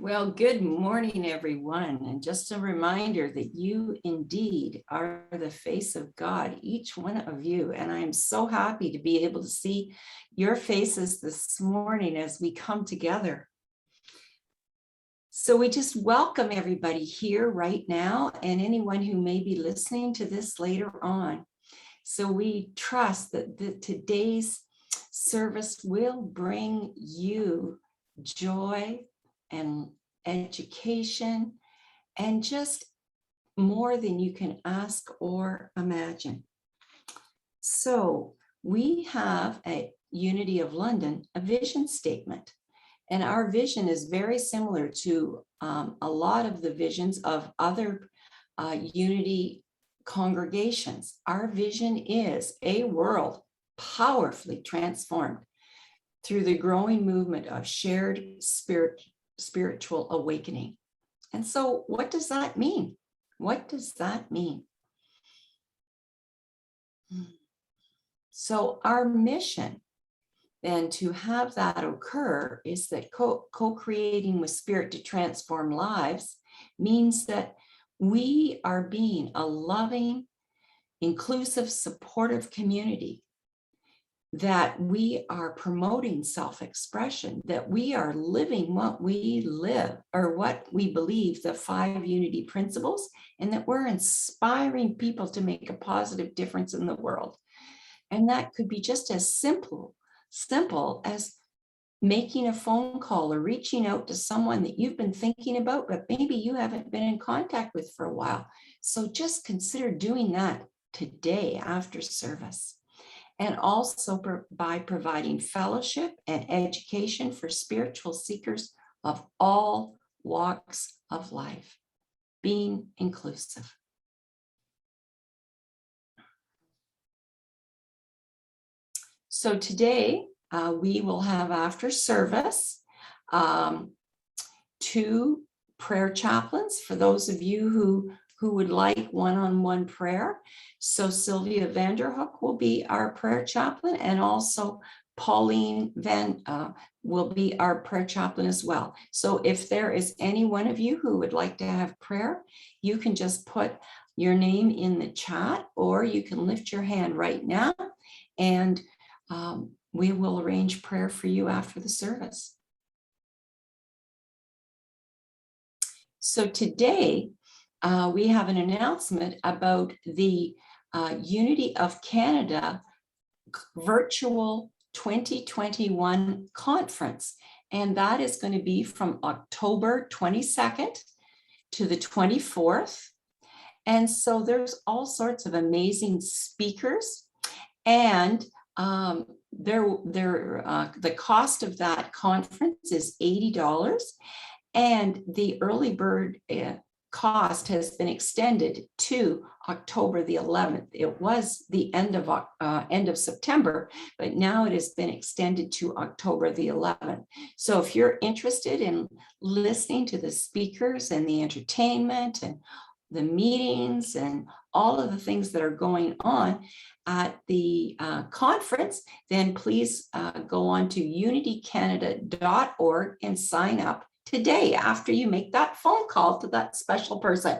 Well, good morning, everyone. And just a reminder that you indeed are the face of God, each one of you. And I am so happy to be able to see your faces this morning as we come together. So we just welcome everybody here right now and anyone who may be listening to this later on. So we trust that today's service will bring you joy and education and just more than you can ask or imagine. So we have at Unity of London a vision statement, and our vision is very similar to a lot of the visions of other Unity congregations. Our vision is a world powerfully transformed through the growing movement of shared spiritual awakening. And so what does that mean? What does that mean? So our mission then to have that occur is that co-creating with spirit to transform lives means that we are being a loving, inclusive, supportive community, that we are promoting self-expression, that we are living what we live or what we believe, the 5 unity principles, and that we're inspiring people to make a positive difference in the world. And that could be just as simple as making a phone call or reaching out to someone that you've been thinking about, but maybe you haven't been in contact with for a while. So just consider doing that today after service. And also by providing fellowship and education for spiritual seekers of all walks of life, being inclusive. So today we will have after service 2 prayer chaplains for those of you who would like one-on-one prayer. So Sylvia Vanderhook will be our prayer chaplain, and also Pauline will be our prayer chaplain as well. So if there is any one of you who would like to have prayer, you can just put your name in the chat, or you can lift your hand right now, and we will arrange prayer for you after the service. So today, we have an announcement about the Unity of Canada virtual 2021 conference. And that is going to be from October 22nd to the 24th. And so there's all sorts of amazing speakers. And the cost of that conference is $80. And the early bird cost has been extended to October the 11th. It was the end of September, but now it has been extended to October the 11th. So if you're interested in listening to the speakers and the entertainment and the meetings and all of the things that are going on at the conference, then please go on to unitycanada.org and sign up today after you make that phone call to that special person.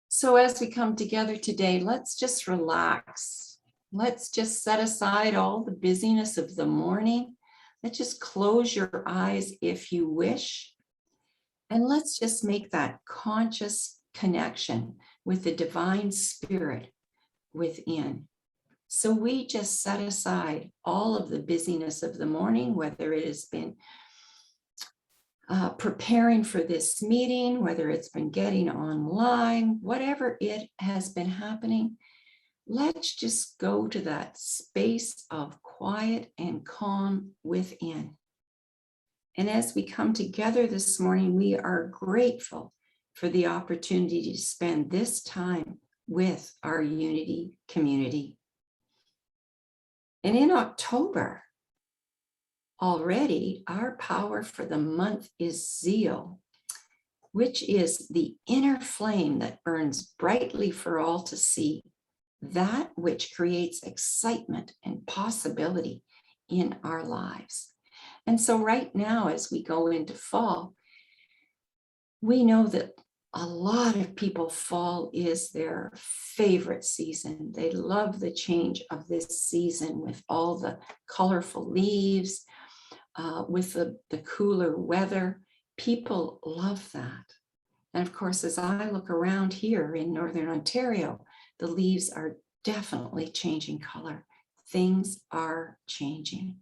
So as we come together today, let's just relax. Let's just set aside all the busyness of the morning. Let's just close your eyes if you wish. And let's just make that conscious connection with the divine spirit within. So we just set aside all of the busyness of the morning, whether it has been preparing for this meeting, whether it's been getting online, whatever it has been happening. Let's just go to that space of quiet and calm within. And as we come together this morning, we are grateful for the opportunity to spend this time with our Unity community. And in October, already our power for the month is zeal, which is the inner flame that burns brightly for all to see, that which creates excitement and possibility in our lives. And so right now, as we go into fall, we know that a lot of people, fall is their favorite season. They love the change of this season with all the colorful leaves, with the cooler weather. People love that. And of course, as I look around here in Northern Ontario, the leaves are definitely changing color. Things are changing.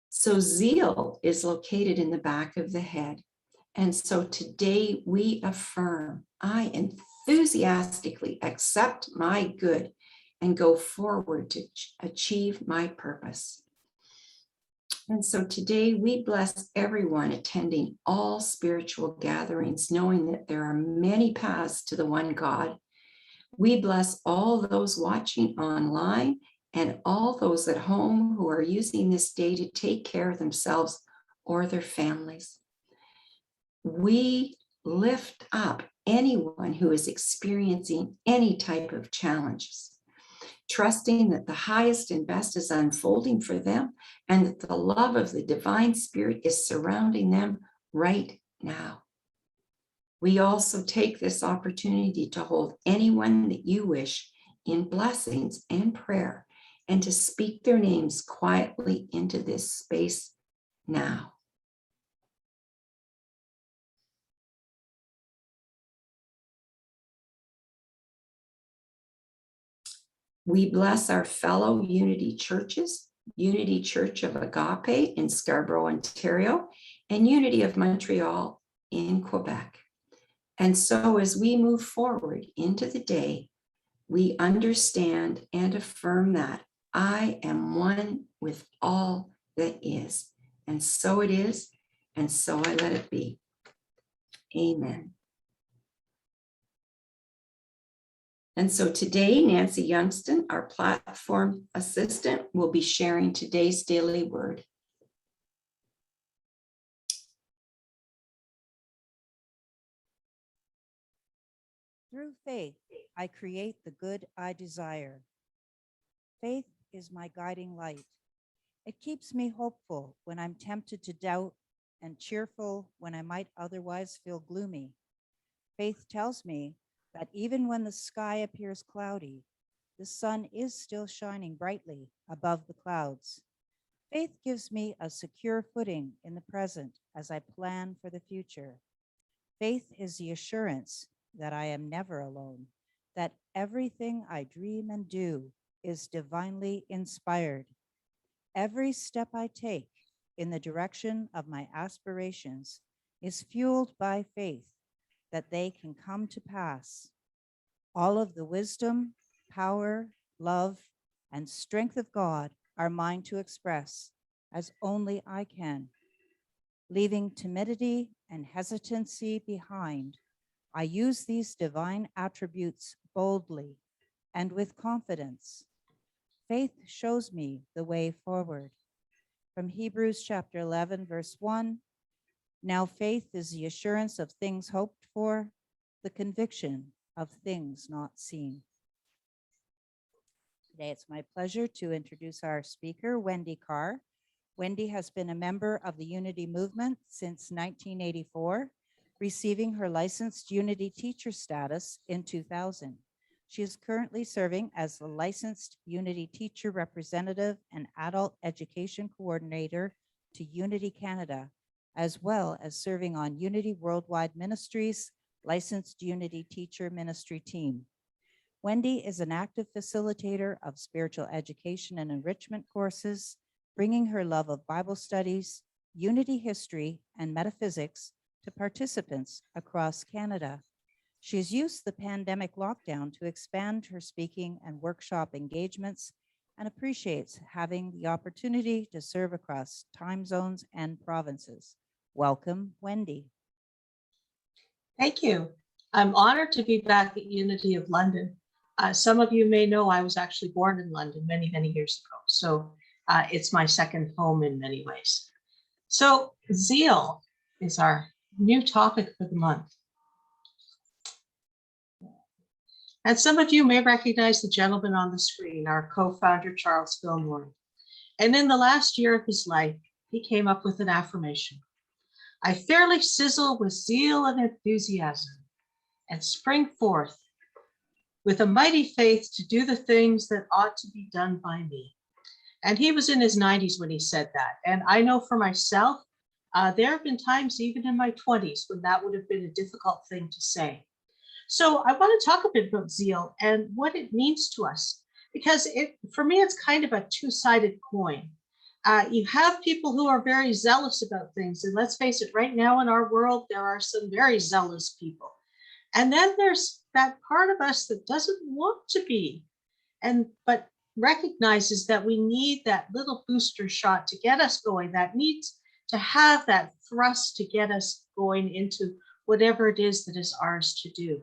So zeal is located in the back of the head. And so today we affirm, I enthusiastically accept my good and go forward to achieve my purpose. And so today we bless everyone attending all spiritual gatherings, knowing that there are many paths to the one God. We bless all those watching online and all those at home who are using this day to take care of themselves or their families. We lift up anyone who is experiencing any type of challenges, trusting that the highest and best is unfolding for them and that the love of the divine spirit is surrounding them right now. We also take this opportunity to hold anyone that you wish in blessings and prayer and to speak their names quietly into this space now. We bless our fellow Unity churches, Unity Church of Agape in Scarborough, Ontario, and Unity of Montreal in Quebec. And so as we move forward into the day, we understand and affirm that I am one with all that is. And so it is, and so I let it be. Amen. And so today, Nancy Youngston, our platform assistant, will be sharing today's daily word. Through faith, I create the good I desire. Faith is my guiding light. It keeps me hopeful when I'm tempted to doubt and cheerful when I might otherwise feel gloomy. Faith tells me that even when the sky appears cloudy, the sun is still shining brightly above the clouds. Faith gives me a secure footing in the present as I plan for the future. Faith is the assurance that I am never alone, that everything I dream and do is divinely inspired. Every step I take in the direction of my aspirations is fueled by faith that they can come to pass. All of the wisdom, power, love, and strength of God are mine to express as only I can. Leaving timidity and hesitancy behind, I use these divine attributes boldly and with confidence. Faith shows me the way forward. From Hebrews chapter 11, verse 1, now faith is the assurance of things hoped for, the conviction of things not seen. Today, it's my pleasure to introduce our speaker, Wendy Karr. Wendy has been a member of the Unity Movement since 1984, receiving her licensed Unity teacher status in 2000. She is currently serving as the licensed Unity teacher representative and adult education coordinator to Unity Canada, as well as serving on Unity Worldwide Ministries licensed Unity teacher ministry team. Wendy is an active facilitator of spiritual education and enrichment courses, bringing her love of Bible studies, Unity history, and metaphysics to participants across Canada. She has used the pandemic lockdown to expand her speaking and workshop engagements and appreciates having the opportunity to serve across time zones and provinces. Welcome, Wendy. Thank you. I'm honored to be back at Unity of London. Some of you may know I was actually born in London many, many years ago. So it's my second home in many ways. So zeal is our new topic for the month. And some of you may recognize the gentleman on the screen, our co-founder, Charles Fillmore. And in the last year of his life, he came up with an affirmation. I fairly sizzle with zeal and enthusiasm and spring forth with a mighty faith to do the things that ought to be done by me. And he was in his 90s when he said that. And I know for myself, there have been times even in my 20s when that would have been a difficult thing to say. So I want to talk a bit about zeal and what it means to us, because for me, it's kind of a two-sided coin. You have people who are very zealous about things. And let's face it, right now in our world, there are some very zealous people. And then there's that part of us that doesn't want to be, but recognizes that we need that little booster shot to get us going, that needs to have that thrust to get us going into whatever it is that is ours to do.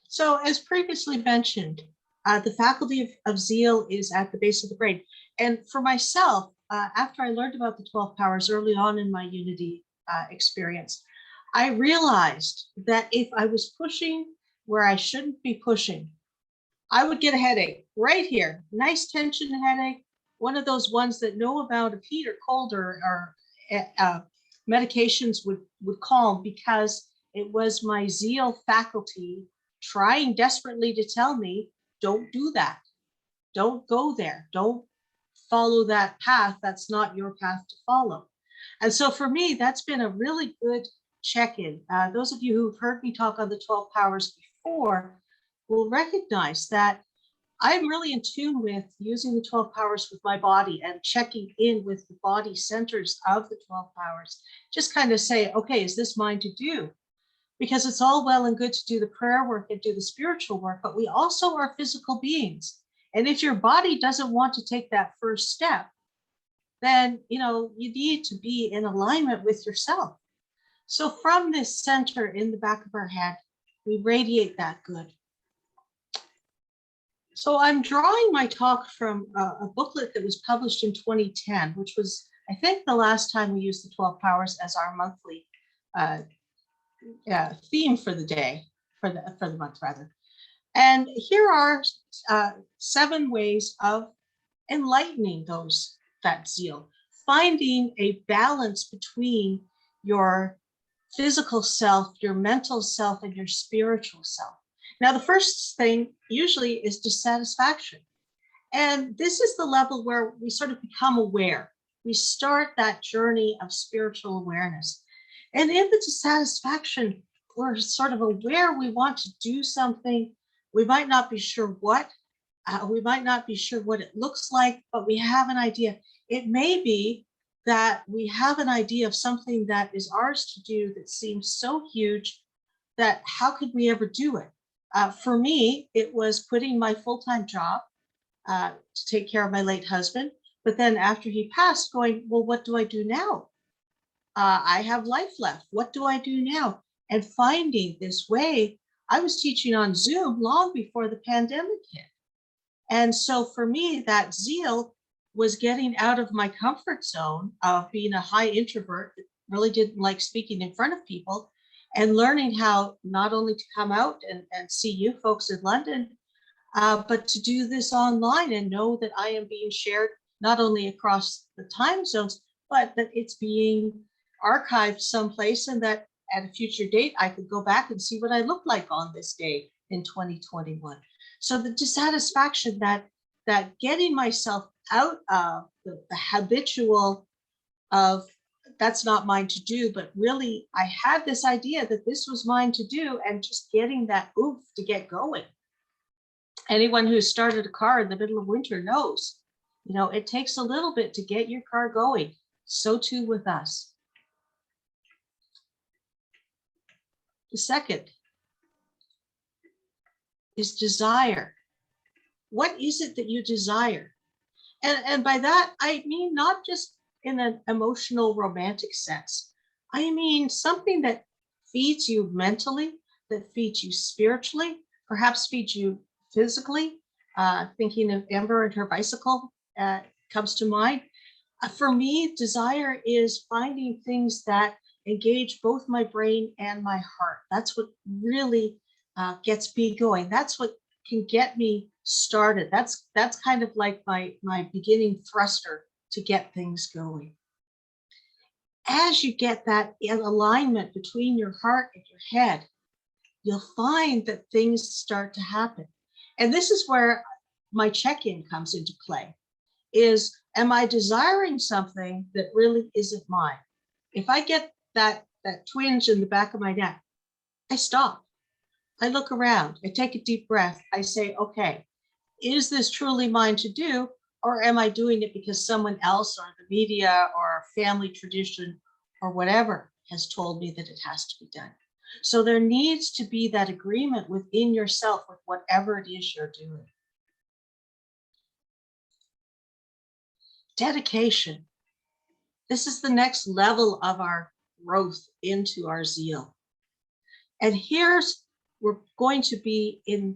So as previously mentioned, the faculty of zeal is at the base of the brain. And for myself, after I learned about the 12 powers early on in my Unity experience, I realized that if I was pushing where I shouldn't be pushing, I would get a headache right here. Nice tension headache, one of those ones that no amount of heat or cold or medications would calm, because it was my zeal faculty trying desperately to tell me, don't do that. Don't go there. Don't follow that path. That's not your path to follow. And so for me, that's been a really good check-in. Those of you who've heard me talk on the 12 powers before will recognize that I'm really in tune with using the 12 powers with my body and checking in with the body centers of the 12 powers. Just kind of say, okay, is this mine to do? Because it's all well and good to do the prayer work and do the spiritual work, but we also are physical beings. And if your body doesn't want to take that first step, then you need to be in alignment with yourself. So from this center in the back of our head, we radiate that good. So I'm drawing my talk from a booklet that was published in 2010, which was, I think, the last time we used the 12 powers as our monthly theme for the day, for the month rather. And here are 7 ways of enlightening that zeal, finding a balance between your physical self, your mental self, and your spiritual self. Now, the first thing usually is dissatisfaction. And this is the level where we sort of become aware. We start that journey of spiritual awareness. And in the dissatisfaction, we're sort of aware we want to do something. We might not be sure what. We might not be sure what it looks like, but we have an idea. It may be that we have an idea of something that is ours to do that seems so huge that how could we ever do it? For me, it was quitting my full-time job to take care of my late husband. But then after he passed, going, well, what do I do now? I have life left. What do I do now? And finding this way, I was teaching on Zoom long before the pandemic hit. And so for me, that zeal was getting out of my comfort zone of being a high introvert that really didn't like speaking in front of people, and learning how not only to come out and see you folks in London, but to do this online and know that I am being shared not only across the time zones, but that it's being archived someplace, and that at a future date, I could go back and see what I looked like on this day in 2021. So the dissatisfaction, that getting myself out of the habitual of that's not mine to do, but really I had this idea that this was mine to do, and just getting that oomph to get going. Anyone who started a car in the middle of winter knows, it takes a little bit to get your car going. So too with us. The second is desire. What is it that you desire? And by that, I mean not just in an emotional, romantic sense. I mean something that feeds you mentally, that feeds you spiritually, perhaps feeds you physically. Thinking of Amber and her bicycle comes to mind. For me, desire is finding things that engage both my brain and my heart. That's what really gets me going. That's what can get me started. That's kind of like my beginning thruster to get things going. As you get that in alignment between your heart and your head, you'll find that things start to happen. And this is where my check-in comes into play, is, am I desiring something that really isn't mine? If I get that twinge in the back of my neck, I stop. I look around, I take a deep breath. I say, okay, is this truly mine to do? Or am I doing it because someone else or the media or family tradition or whatever has told me that it has to be done? So there needs to be that agreement within yourself with whatever it is you're doing. Dedication. This is the next level of our growth into our zeal. And we're going to be in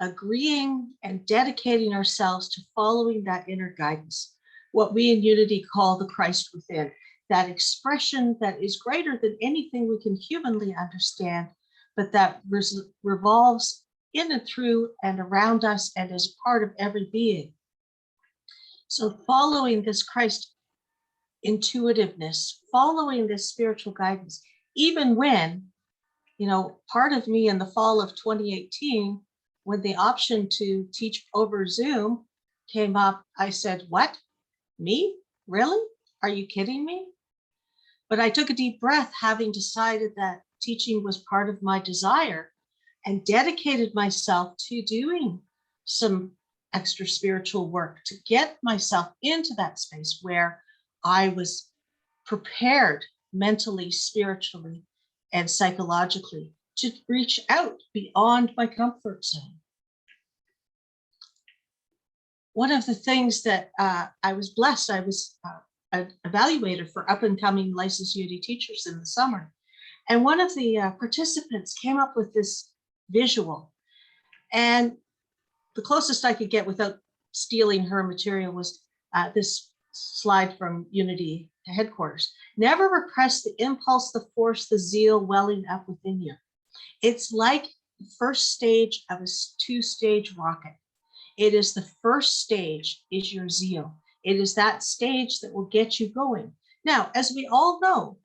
agreeing and dedicating ourselves to following that inner guidance, what we in Unity call the Christ within, that expression that is greater than anything we can humanly understand, but that revolves in and through and around us and is part of every being. So following this Christ intuitiveness, following this spiritual guidance, even when, part of me in the fall of 2018, when the option to teach over Zoom came up, I said, what? Me? Really? Are you kidding me? But I took a deep breath, having decided that teaching was part of my desire, and dedicated myself to doing some extra spiritual work to get myself into that space where I was prepared mentally, spiritually, and psychologically to reach out beyond my comfort zone. One of the things that I was blessed, I was an evaluator for up and coming licensed UD teachers in the summer. And one of the participants came up with this visual. And the closest I could get without stealing her material was this slide from Unity headquarters. Never repress the impulse, the force, the zeal welling up within you. It's like the first stage of a two-stage rocket. It is the first stage is your zeal. It is that stage that will get you going. Now, as we all know,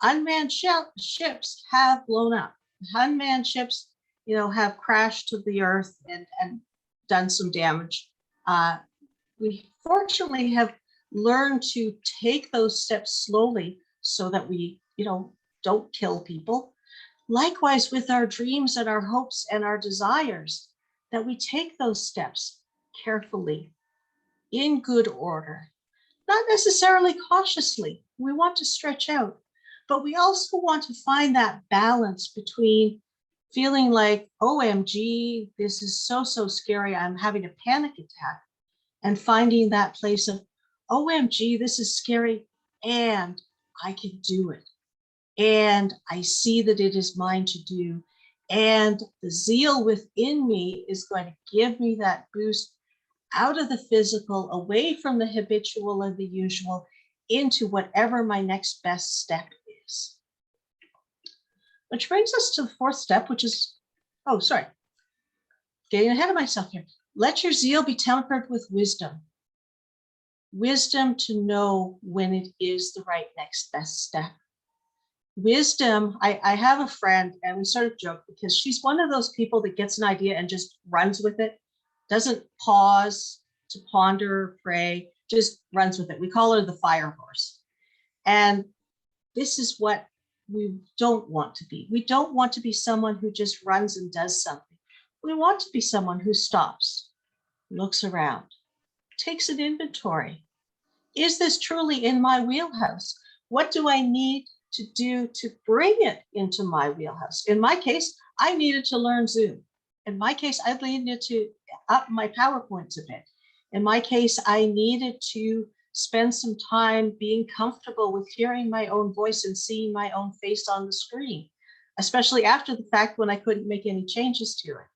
unmanned ships have blown up. Unmanned ships, have crashed to the earth and done some damage. We fortunately have learned to take those steps slowly so that we, don't kill people. Likewise with our dreams and our hopes and our desires, that we take those steps carefully, in good order, not necessarily cautiously. We want to stretch out, but we also want to find that balance between feeling like, OMG, this is so scary, I'm having a panic attack, and finding that place of, OMG, this is scary, and I can do it. And I see that it is mine to do. And the zeal within me is going to give me that boost out of the physical, away from the habitual and the usual, into whatever my next best step is. Which brings us to the fourth step, which is, getting ahead of myself here. Let your zeal be tempered with wisdom. Wisdom to know when it is the right next best step. Wisdom, I have a friend, and we sort of joke because she's one of those people that gets an idea and just runs with it, doesn't pause to ponder or pray, just runs with it. We call her the fire horse. And this is what we don't want to be. We don't want to be someone who just runs and does something. We want to be someone who stops, looks around, takes an inventory. Is this truly in my wheelhouse? What do I need to do to bring it into my wheelhouse? In my case, I needed to learn Zoom. In my case, I needed to up my PowerPoints a bit. In my case, I needed to spend some time being comfortable with hearing my own voice and seeing my own face on the screen, especially after the fact when I couldn't make any changes to it.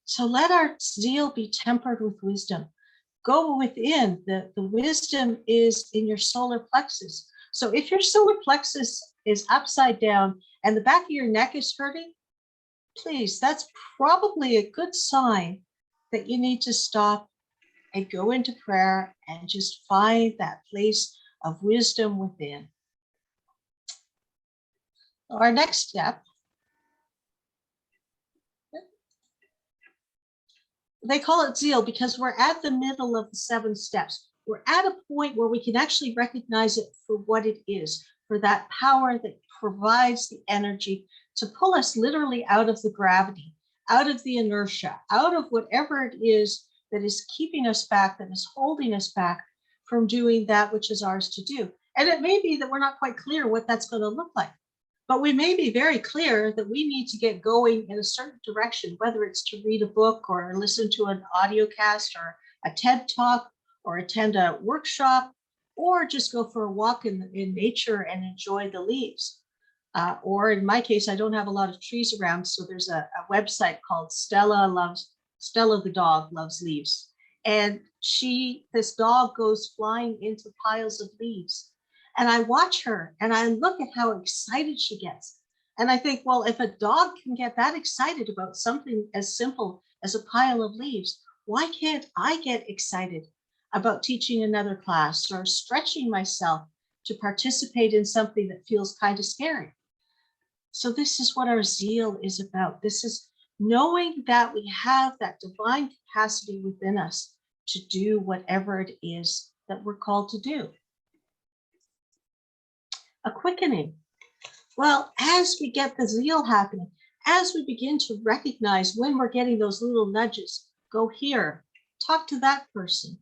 So let our zeal be tempered with wisdom. Go within. The wisdom is in your solar plexus. So if your solar plexus is upside down and the back of your neck is hurting, please, that's probably a good sign that you need to stop and go into prayer and just find that place of wisdom within. Our next step, they call it zeal because we're at the middle of the 7 steps. We're at a point where we can actually recognize it for what it is, for that power that provides the energy to pull us literally out of the gravity, out of the inertia, out of whatever it is that is keeping us back, that is holding us back from doing that which is ours to do. And it may be that we're not quite clear what that's going to look like, but we may be very clear that we need to get going in a certain direction, whether it's to read a book or listen to an audio cast or a TED talk or attend a workshop or just go for a walk in nature and enjoy the leaves. Or in my case, I don't have a lot of trees around, so there's a website called Stella the dog loves leaves. And this dog goes flying into piles of leaves. And I watch her and I look at how excited she gets. And I think, well, if a dog can get that excited about something as simple as a pile of leaves, why can't I get excited about teaching another class or stretching myself to participate in something that feels kind of scary? So this is what our zeal is about. This is knowing that we have that divine capacity within us to do whatever it is that we're called to do. A quickening. Well, as we get the zeal happening, as we begin to recognize when we're getting those little nudges, go here, talk to that person,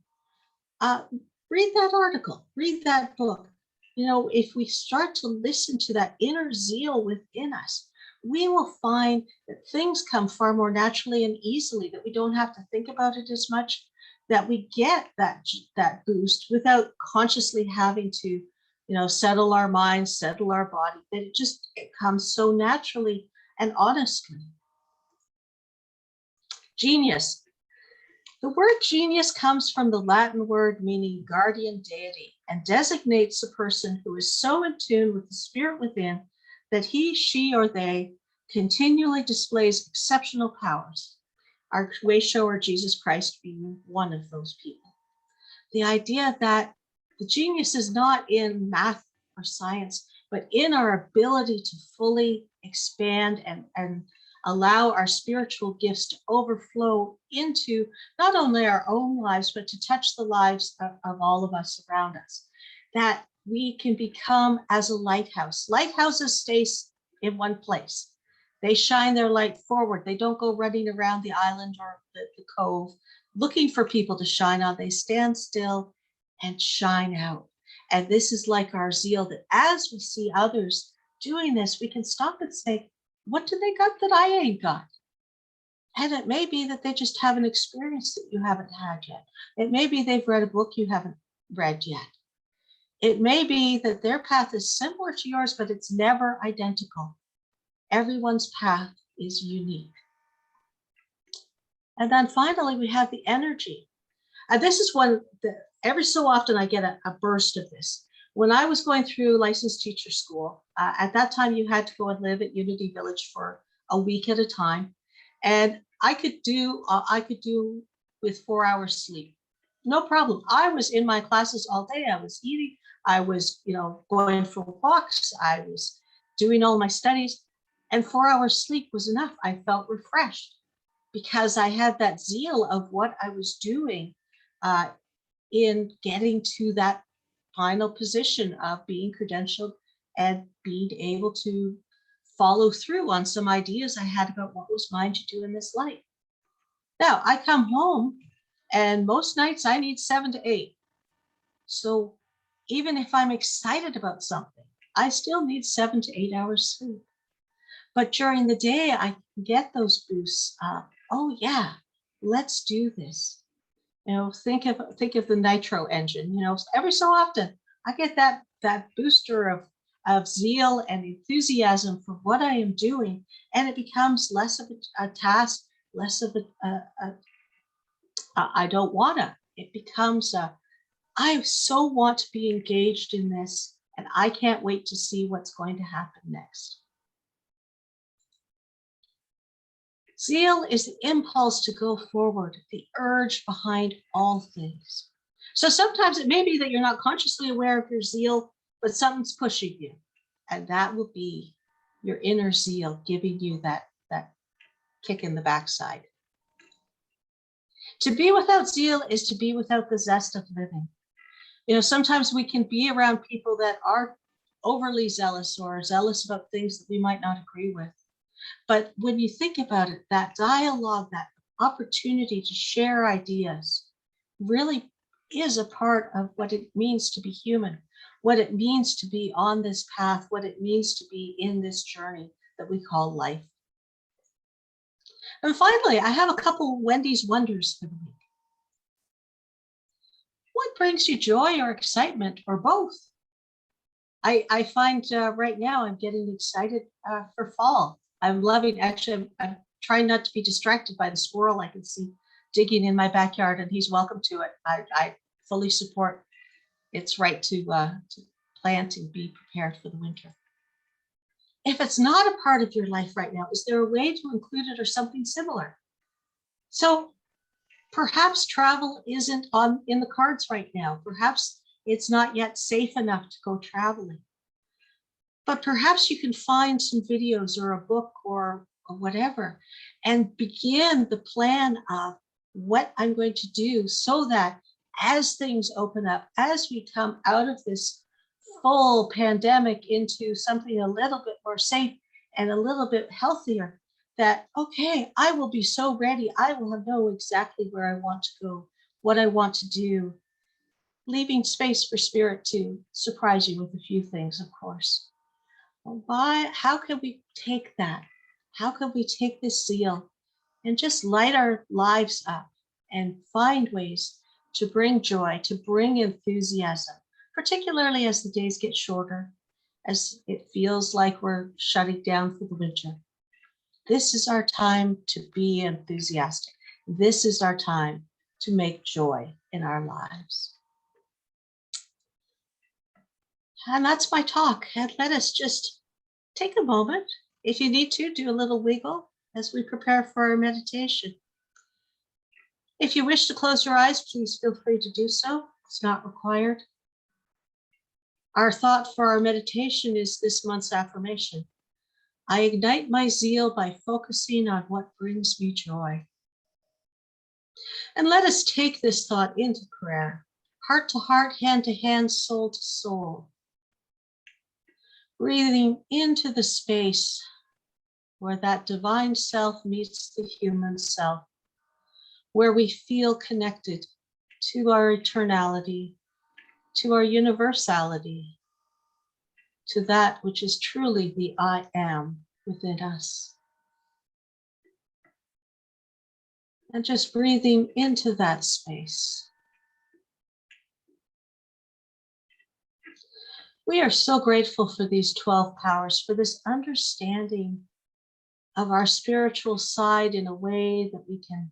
read that article, read that book. You know, if we start to listen to that inner zeal within us, we will find that things come far more naturally and easily, that we don't have to think about it as much, that we get that boost without consciously having to, settle our minds, settle our body, that it comes so naturally and honestly. Genius. The word genius comes from the Latin word meaning guardian deity and designates a person who is so in tune with the spirit within that he, she, or they continually displays exceptional powers. Our way shower, Jesus Christ, being one of those people. The idea that the genius is not in math or science, but in our ability to fully expand and allow our spiritual gifts to overflow into not only our own lives, but to touch the lives of all of us around us. That we can become as a lighthouse. Lighthouses stay in one place. They shine their light forward. They don't go running around the island or the cove looking for people to shine on. They stand still and shine out. And this is like our zeal, that as we see others doing this, we can stop and say, what do they got that I ain't got? And it may be that they just have an experience that you haven't had yet. It may be they've read a book you haven't read yet. It may be that their path is similar to yours, but it's never identical. Everyone's path is unique. And then finally, we have the energy. And this is one that every so often I get a burst of this. When I was going through licensed teacher school, at that time you had to go and live at Unity Village for a week at a time. And I could do with 4 hours sleep. No problem. I was in my classes all day. I was eating. I was, going for walks. I was doing all my studies. And 4 hours sleep was enough. I felt refreshed because I had that zeal of what I was doing in getting to that final position of being credentialed and being able to follow through on some ideas I had about what was mine to do in this life. Now, I come home and most nights I need 7 to 8. So even if I'm excited about something, I still need 7 to 8 hours sleep. But during the day, I can get those boosts. Oh yeah, let's do this. Think of the nitro engine. Every so often I get that booster of zeal and enthusiasm for what I am doing, and it becomes less of a task, less of I don't wanna. It becomes I so want to be engaged in this, and I can't wait to see what's going to happen next. Zeal is the impulse to go forward, the urge behind all things. So sometimes it may be that you're not consciously aware of your zeal, but something's pushing you. And that will be your inner zeal giving you that kick in the backside. To be without zeal is to be without the zest of living. You know, sometimes we can be around people that are overly zealous or zealous about things that we might not agree with. But when you think about it, that dialogue, that opportunity to share ideas really is a part of what it means to be human, what it means to be on this path, what it means to be in this journey that we call life. And finally, I have a couple of Wendy's Wonders for the week. What brings you joy or excitement, or both? I find right now I'm getting excited for fall. I'm loving, actually, I'm trying not to be distracted by the squirrel I can see digging in my backyard, and he's welcome to it. I fully support its right to plant and be prepared for the winter. If it's not a part of your life right now, is there a way to include it or something similar? So perhaps travel isn't in the cards right now. Perhaps it's not yet safe enough to go traveling. But perhaps you can find some videos or a book or whatever and begin the plan of what I'm going to do so that as things open up, as we come out of this full pandemic into something a little bit more safe and a little bit healthier, that, okay, I will be so ready. I will know exactly where I want to go, what I want to do, leaving space for spirit to surprise you with a few things, of course. How can we take that? How can we take this zeal and just light our lives up and find ways to bring joy, to bring enthusiasm, particularly as the days get shorter, as it feels like we're shutting down for the winter. This is our time to be enthusiastic. This is our time to make joy in our lives. And that's my talk. And let us just take a moment. If you need to, do a little wiggle as we prepare for our meditation. If you wish to close your eyes, please feel free to do so. It's not required. Our thought for our meditation is this month's affirmation. I ignite my zeal by focusing on what brings me joy. And let us take this thought into prayer, heart to heart, hand to hand, soul to soul. Breathing into the space where that divine self meets the human self, where we feel connected to our eternality, to our universality, to that which is truly the I am within us. And just breathing into that space. We are so grateful for these 12 powers, for this understanding of our spiritual side in a way that we can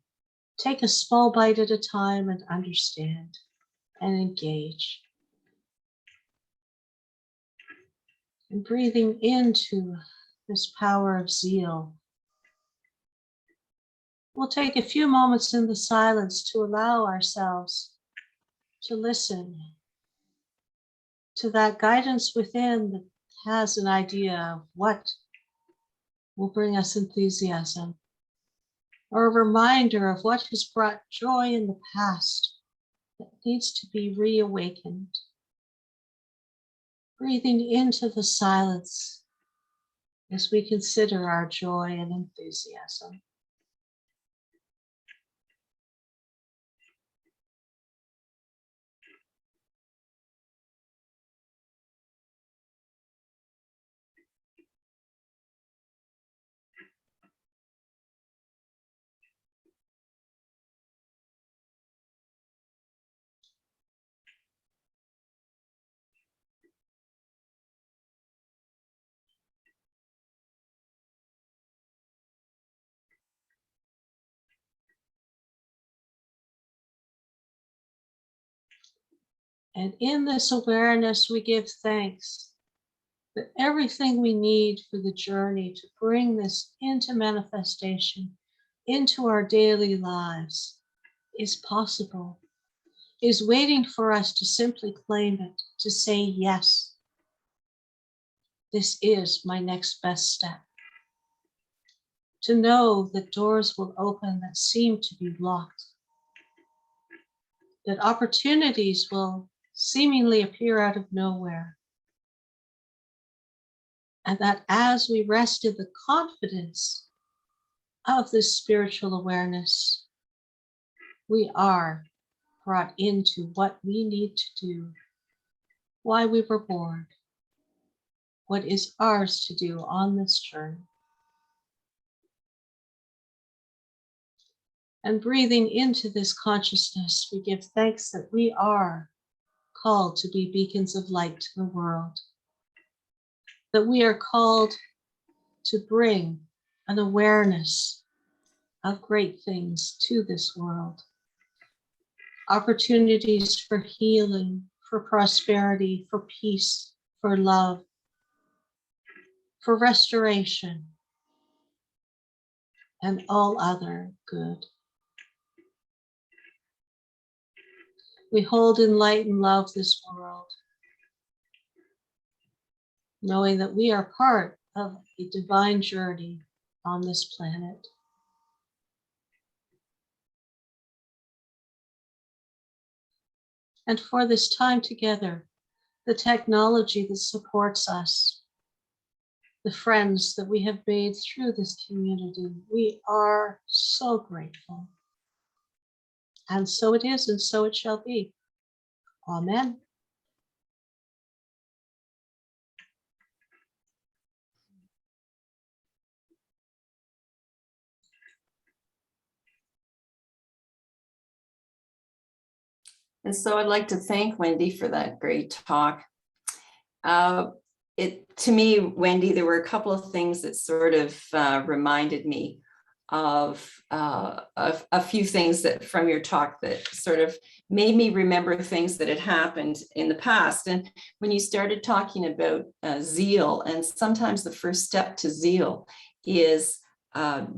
take a small bite at a time and understand and engage. And breathing into this power of zeal. We'll take a few moments in the silence to allow ourselves to listen to that guidance within that has an idea of what will bring us enthusiasm, or a reminder of what has brought joy in the past that needs to be reawakened. Breathing into the silence as we consider our joy and enthusiasm. And in this awareness, we give thanks that everything we need for the journey to bring this into manifestation into our daily lives is possible, is waiting for us to simply claim it, to say, yes, this is my next best step. To know that doors will open that seem to be locked, that opportunities will seemingly appear out of nowhere, and that as we rest in the confidence of this spiritual awareness, we are brought into what we need to do, why we were born, what is ours to do on this journey. And breathing into this consciousness, we give thanks that we are called to be beacons of light to the world, that we are called to bring an awareness of great things to this world. Opportunities for healing, for prosperity, for peace, for love, for restoration, and all other good. We hold in light and love this world, knowing that we are part of a divine journey on this planet. And for this time together, the technology that supports us, the friends that we have made through this community, we are so grateful. And so it is, and so it shall be. Amen. And so I'd like to thank Wendy for that great talk. To me, Wendy, there were a couple of things that sort of reminded me of a few things that from your talk that sort of made me remember things that had happened in the past. And when you started talking about zeal, and sometimes the first step to zeal is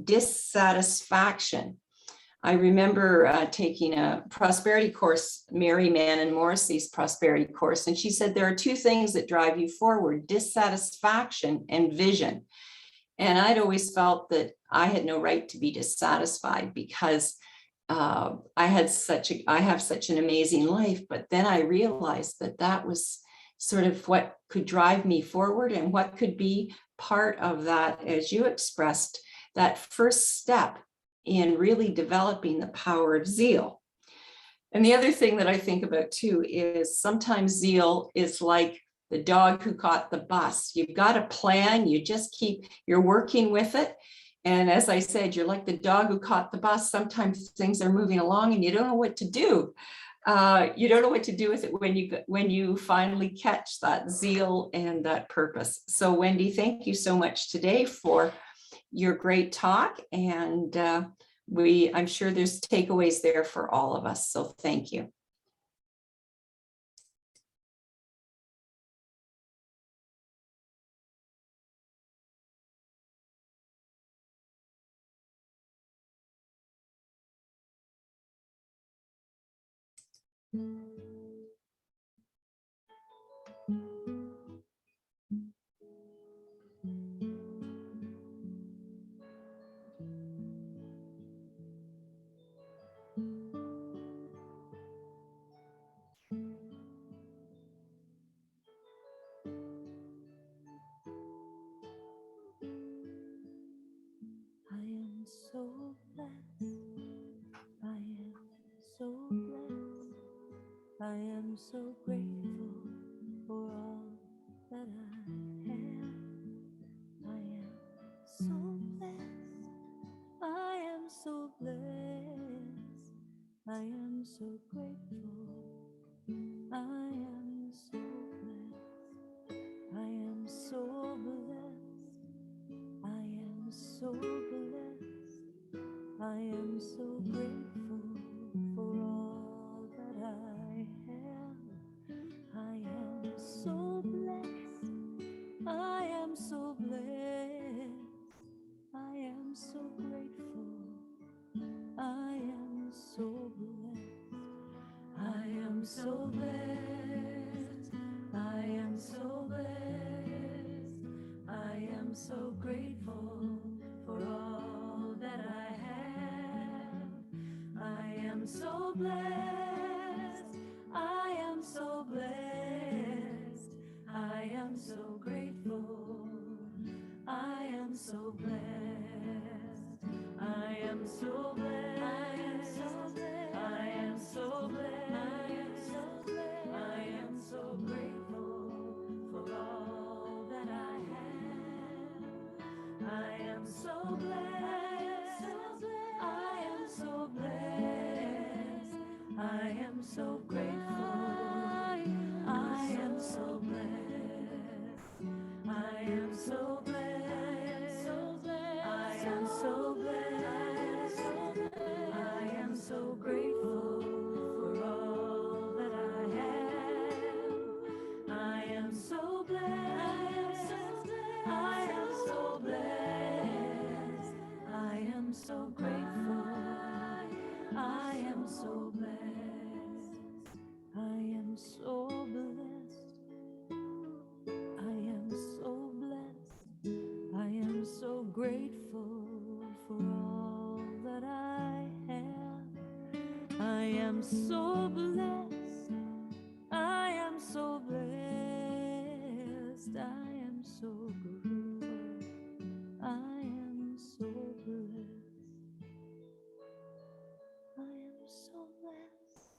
dissatisfaction. I remember taking a prosperity course, Mary Mann and Morrissey's prosperity course, and she said there are two things that drive you forward: dissatisfaction and vision. And I'd always felt that I had no right to be dissatisfied because I have such an amazing life. But then I realized that that was sort of what could drive me forward and what could be part of that, as you expressed, that first step in really developing the power of zeal. And the other thing that I think about too is sometimes zeal is like the dog who caught the bus. You've got a plan, you're working with it. And as I said, you're like the dog who caught the bus. Sometimes things are moving along and you don't know what to do. You don't know what to do with it when you finally catch that zeal and that purpose. So Wendy, thank you so much today for your great talk. And I'm sure there's takeaways there for all of us. So thank you. I am so blessed. I am so blessed. I am so grateful for all that I have. I am so blessed. I am so blessed. I am so grateful. I am so blessed. I am so blessed. I am so blessed. I am so grateful for all that I have. I am so blessed. I am so blessed. I am so grateful. am so grateful for all that I have. I am so blessed. I am so blessed. I am so grateful. I am so blessed. I am so blessed. I am so blessed. I am so grateful for all that I have. I am so blessed. I am so blessed. I am so grateful. I am so blessed. I am so blessed. I am so blessed. I am so grateful for all that I have. I am so blessed. I am so blessed. I am so grateful. I am so blessed. I am so blessed. I am so blessed. I am so grateful for all that I have. I am so blessed. I am so blessed. I am so grateful. I am so blessed. I am so blessed.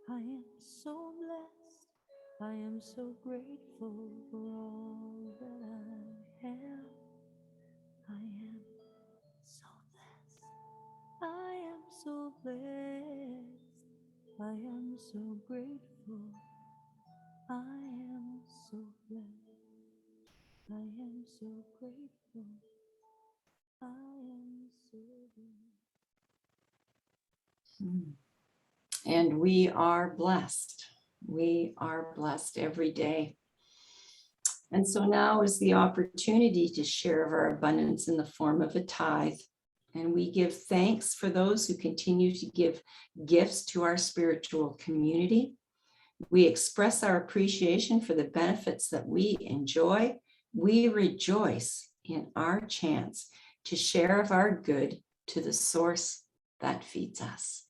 I am so blessed. I am so grateful for all that I have. I am so blessed. I am so blessed. I am so grateful. I am so blessed. I am so grateful. I am so blessed. And we are blessed. We are blessed every day. And so now is the opportunity to share of our abundance in the form of a tithe. And we give thanks for those who continue to give gifts to our spiritual community. We express our appreciation for the benefits that we enjoy. We rejoice in our chance to share of our good to the source that feeds us.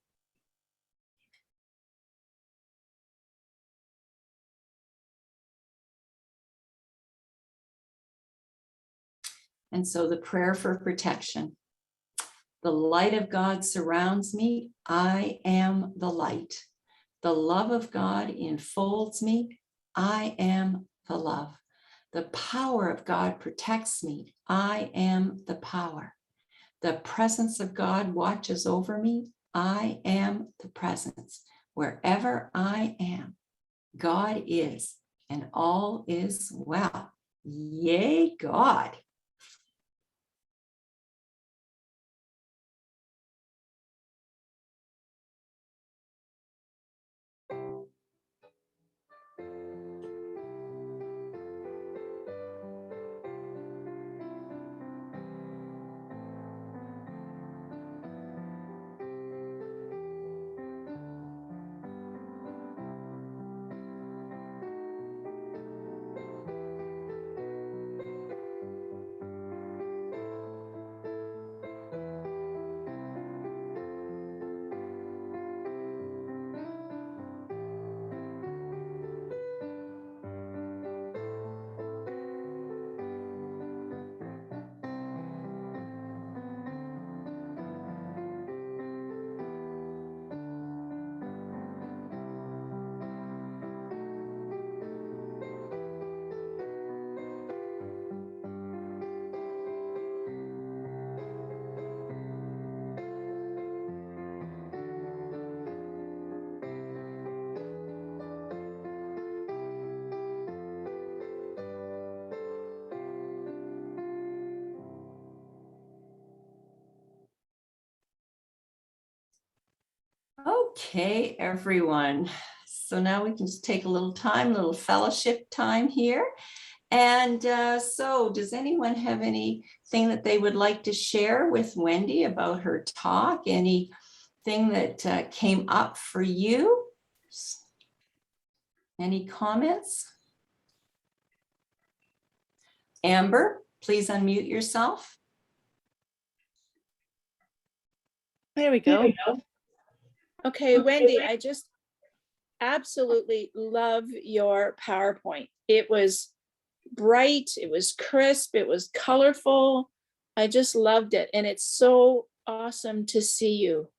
And so the prayer for protection. The light of God surrounds me. I am the light. The love of God enfolds me. I am the love. The power of God protects me. I am the power. The presence of God watches over me. I am the presence. Wherever I am, God is, and all is well. Yay, God. Okay, everyone. So now we can just take a little time, a little fellowship time here. And so does anyone have anything that they would like to share with Wendy about her talk? Anything that came up for you? Any comments? Amber, please unmute yourself. There we go. Okay, Wendy, I just absolutely love your PowerPoint. It was bright, it was crisp, it was colorful. I just loved it. And it's so awesome to see you.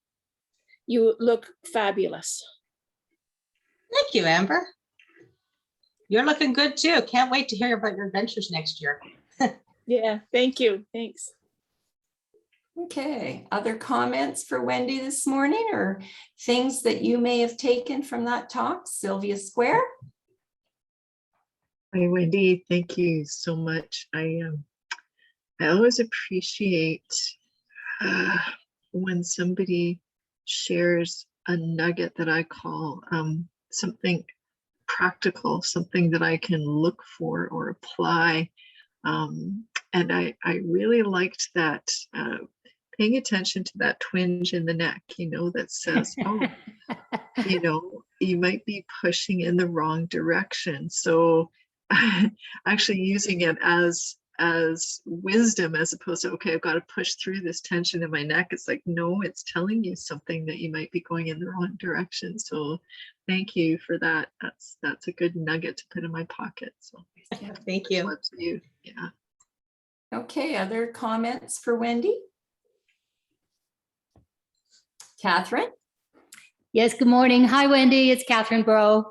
You look fabulous. Thank you, Amber. You're looking good too. Can't wait to hear about your adventures next year. Yeah, thank you. Thanks. Okay, other comments for Wendy this morning or things that you may have taken from that talk? Sylvia Square? Hi, Wendy. Thank you so much. I always appreciate when somebody shares a nugget that I call something practical, something that I can look for or apply. And I really liked that, paying attention to that twinge in the neck, that says, oh, you might be pushing in the wrong direction. So actually using it as wisdom as opposed to, okay, I've got to push through this tension in my neck. It's like, no, it's telling you something that you might be going in the wrong direction. So thank you for that. That's a good nugget to put in my pocket. So Thank you. love you. Yeah. Okay, other comments for Wendy? Catherine? Yes, good morning. Hi, Wendy. It's Catherine Bro.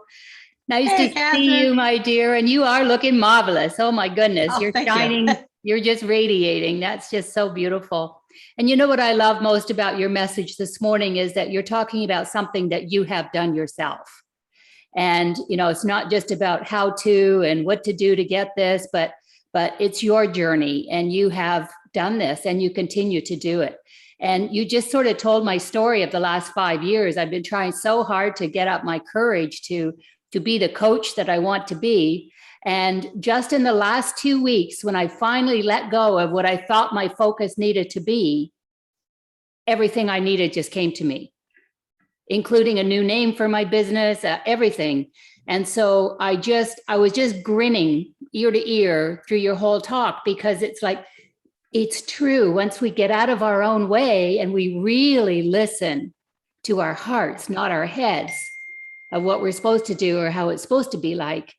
Nice Hey, to Catherine. see you, my dear. And you are looking marvelous. Oh, my goodness. Oh, You're thank you. shining. You're just radiating. That's just so beautiful. And you know what I love most about your message this morning is that you're talking about something that you have done yourself. And, it's not just about how to and what to do to get this, but it's your journey and you have done this and you continue to do it. And you just sort of told my story of the last 5 years. I've been trying so hard to get up my courage to be the coach that I want to be. And just in the last 2 weeks, when I finally let go of what I thought my focus needed to be, everything I needed just came to me, including a new name for my business, everything. And so I was just grinning ear to ear through your whole talk, because it's like, it's true. Once we get out of our own way and we really listen to our hearts, not our heads, of what we're supposed to do or how it's supposed to be like,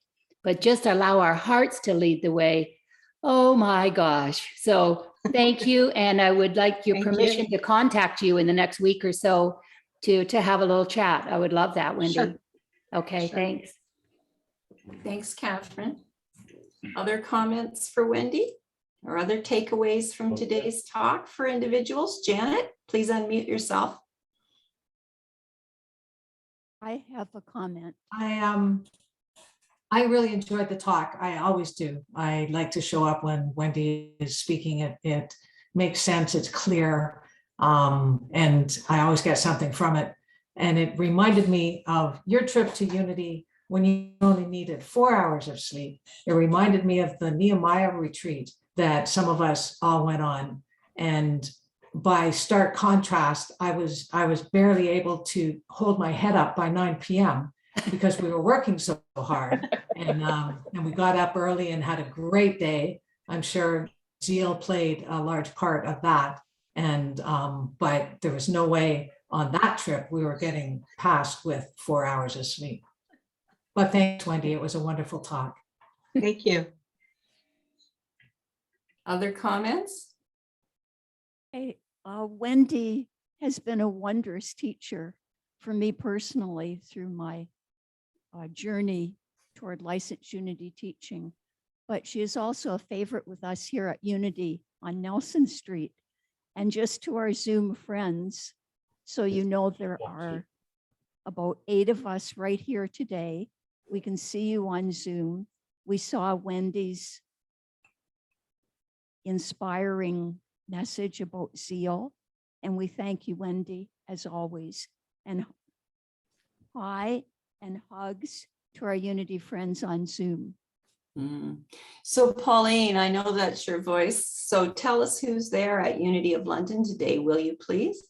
but just allow our hearts to lead the way. Oh my gosh. So thank you. And I would like your Thank permission you. to contact you in the next week or so to have a little chat. I would love that, Wendy. Sure. Okay, Sure. thanks. Thanks, Catherine. Other comments for Wendy or other takeaways from today's talk for individuals? Janet, please unmute yourself. I have a comment. I really enjoyed the talk. I always do. I like to show up when Wendy is speaking. It makes sense. It's clear. And I always get something from it. And it reminded me of your trip to Unity when you only needed 4 hours of sleep. It reminded me of the Nehemiah retreat that some of us all went on. And by stark contrast, I was barely able to hold my head up by 9 p.m. because we were working so hard. And we got up early and had a great day. I'm sure zeal played a large part of that. And but there was no way on that trip we were getting past with 4 hours of sleep. But thanks, Wendy. It was a wonderful talk. Thank you. Other comments? Hey, Wendy has been a wondrous teacher for me personally through my journey toward licensed Unity teaching. But she is also a favorite with us here at Unity on Nelson Street. And just to our Zoom friends, so you know, there are about 8 of us right here today. We can see you on Zoom. We saw Wendy's inspiring message about zeal, and we thank you, Wendy, as always. And hi and hugs to our Unity friends on Zoom. So Pauline, I know that's your voice. So tell us who's there at Unity of London today, will you please?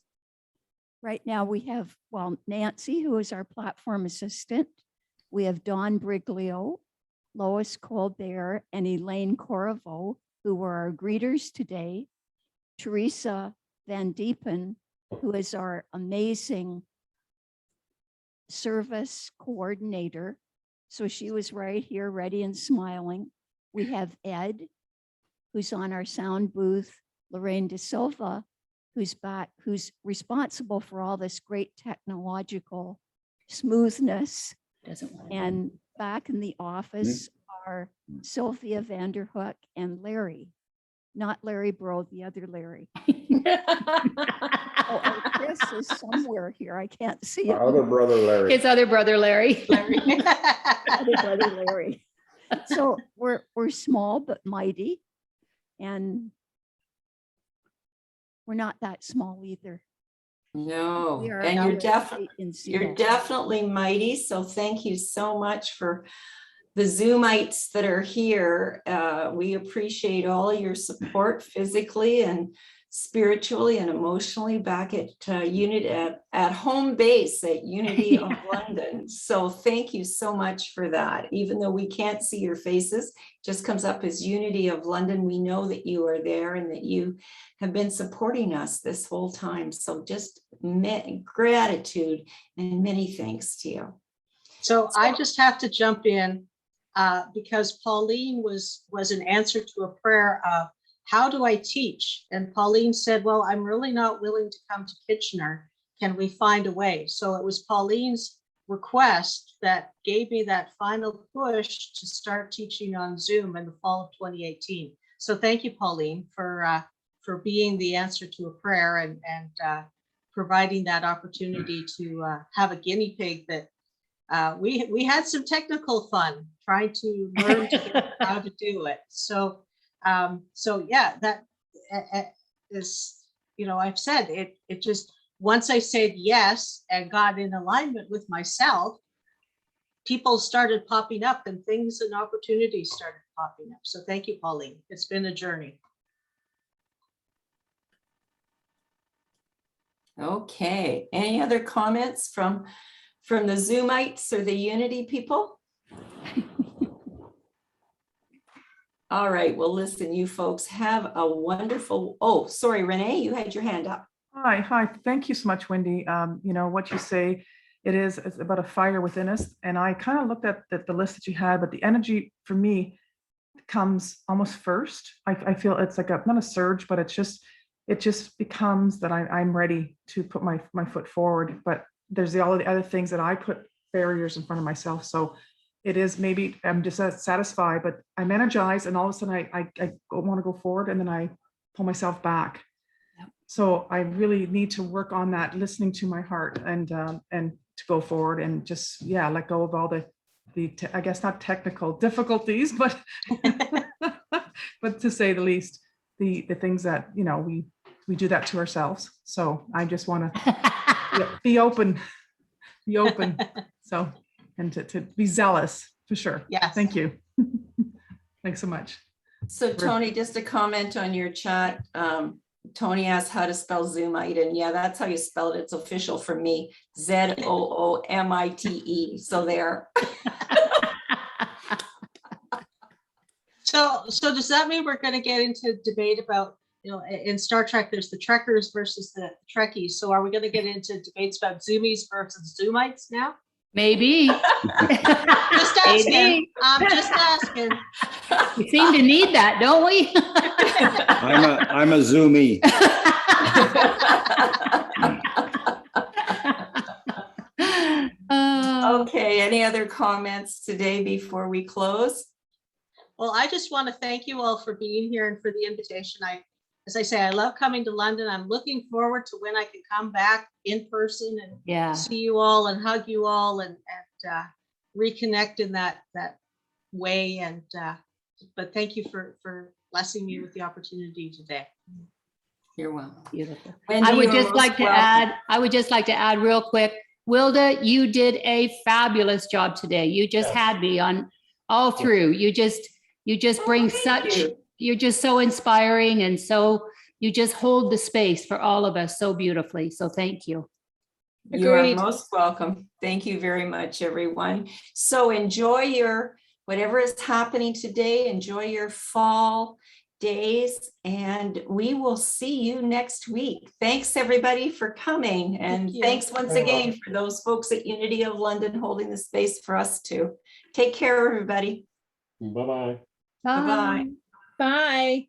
Right now we have, Nancy, who is our platform assistant. We have Dawn Briglio, Lois Colbert, and Elaine Corriveau, who were our greeters today. Teresa Van Diepen, who is our amazing service coordinator. So she was right here, ready and smiling. We have Ed, who's on our sound booth, Lorraine De Silva, who's responsible for all this great technological smoothness. Doesn't want to. And back in the office are Sylvia Vanderhook and Larry, not Larry Bro, the other Larry. Oh, and Chris is somewhere here. I can't see it. Our other brother Larry. His other brother, Larry. Other brother Larry. So we're small but mighty, and we're not that small either. No, We are and you're you're definitely mighty. So thank you so much for the Zoomites that are here. We appreciate all your support physically and spiritually and emotionally back at at home base at Unity of London. So thank you so much for that. Even though we can't see your faces, just comes up as Unity of London. We know that you are there and that you have been supporting us this whole time. So just gratitude and many thanks to you. So I just have to jump in because Pauline was an answer to a prayer of, how do I teach? And Pauline said, well, I'm really not willing to come to Kitchener. Can we find a way? So it was Pauline's request that gave me that final push to start teaching on Zoom in the fall of 2018. So thank you, Pauline, for being the answer to a prayer and providing that opportunity to have a guinea pig that we had some technical fun trying to learn how to do it. So yeah, that is, I've said it just, once I said yes and got in alignment with myself, people started popping up and things and opportunities started popping up. So thank you, Pauline. It's been a journey. Okay, any other comments from the Zoomites or the Unity people? All right, well, listen, you folks have a wonderful, oh, sorry, Renee, you had your hand up. Hi. Thank you so much, Wendy. What you say, it's about a fire within us. And I kind of looked at the list that you had, but the energy for me comes almost first. I feel it's like not a surge, but it just becomes that I'm ready to put my foot forward. But there's all the other things that I put barriers in front of myself. So it is, maybe I'm just satisfied, but I'm energized, and all of a sudden I want to go forward, and then I pull myself back. Yep. So I really need to work on that, listening to my heart, and to go forward and just let go of all the I guess not technical difficulties, but but to say the least, the things that we do that to ourselves. So I just want to be open. So. And to be zealous for sure. Yes. Thank you. Thanks so much. So Tony, just a comment on your chat. Tony asked how to spell Zoomite, and yeah, that's how you spell it. It's official for me. ZOOMITE. So there. So does that mean we're going to get into debate about, in Star Trek, there's the Trekkers versus the Trekkies. So are we going to get into debates about Zoomies versus Zoomites now? Maybe. Just asking. Maybe. I'm just asking. We seem to need that, don't we? I'm a Zoomie. Okay, any other comments today before we close? Well, I just want to thank you all for being here and for the invitation. As I say, I love coming to London. I'm looking forward to when I can come back in person and see you all and hug you all and reconnect in that way. And but thank you for blessing me with the opportunity today. You're welcome. Beautiful. Wendy, I would you're just like to welcome. add real quick, Wilda, you did a fabulous job today. You just had me on all through. You just bring you're just so inspiring, and so you just hold the space for all of us so beautifully. So thank you. You are most welcome. Thank you very much, everyone. So enjoy your whatever is happening today, enjoy your fall days, and we will see you next week. Thanks, everybody, for coming. And you. thanks once again for those folks at Unity of London holding the space for us too. Take care, everybody. Bye-bye. Bye-bye. Bye.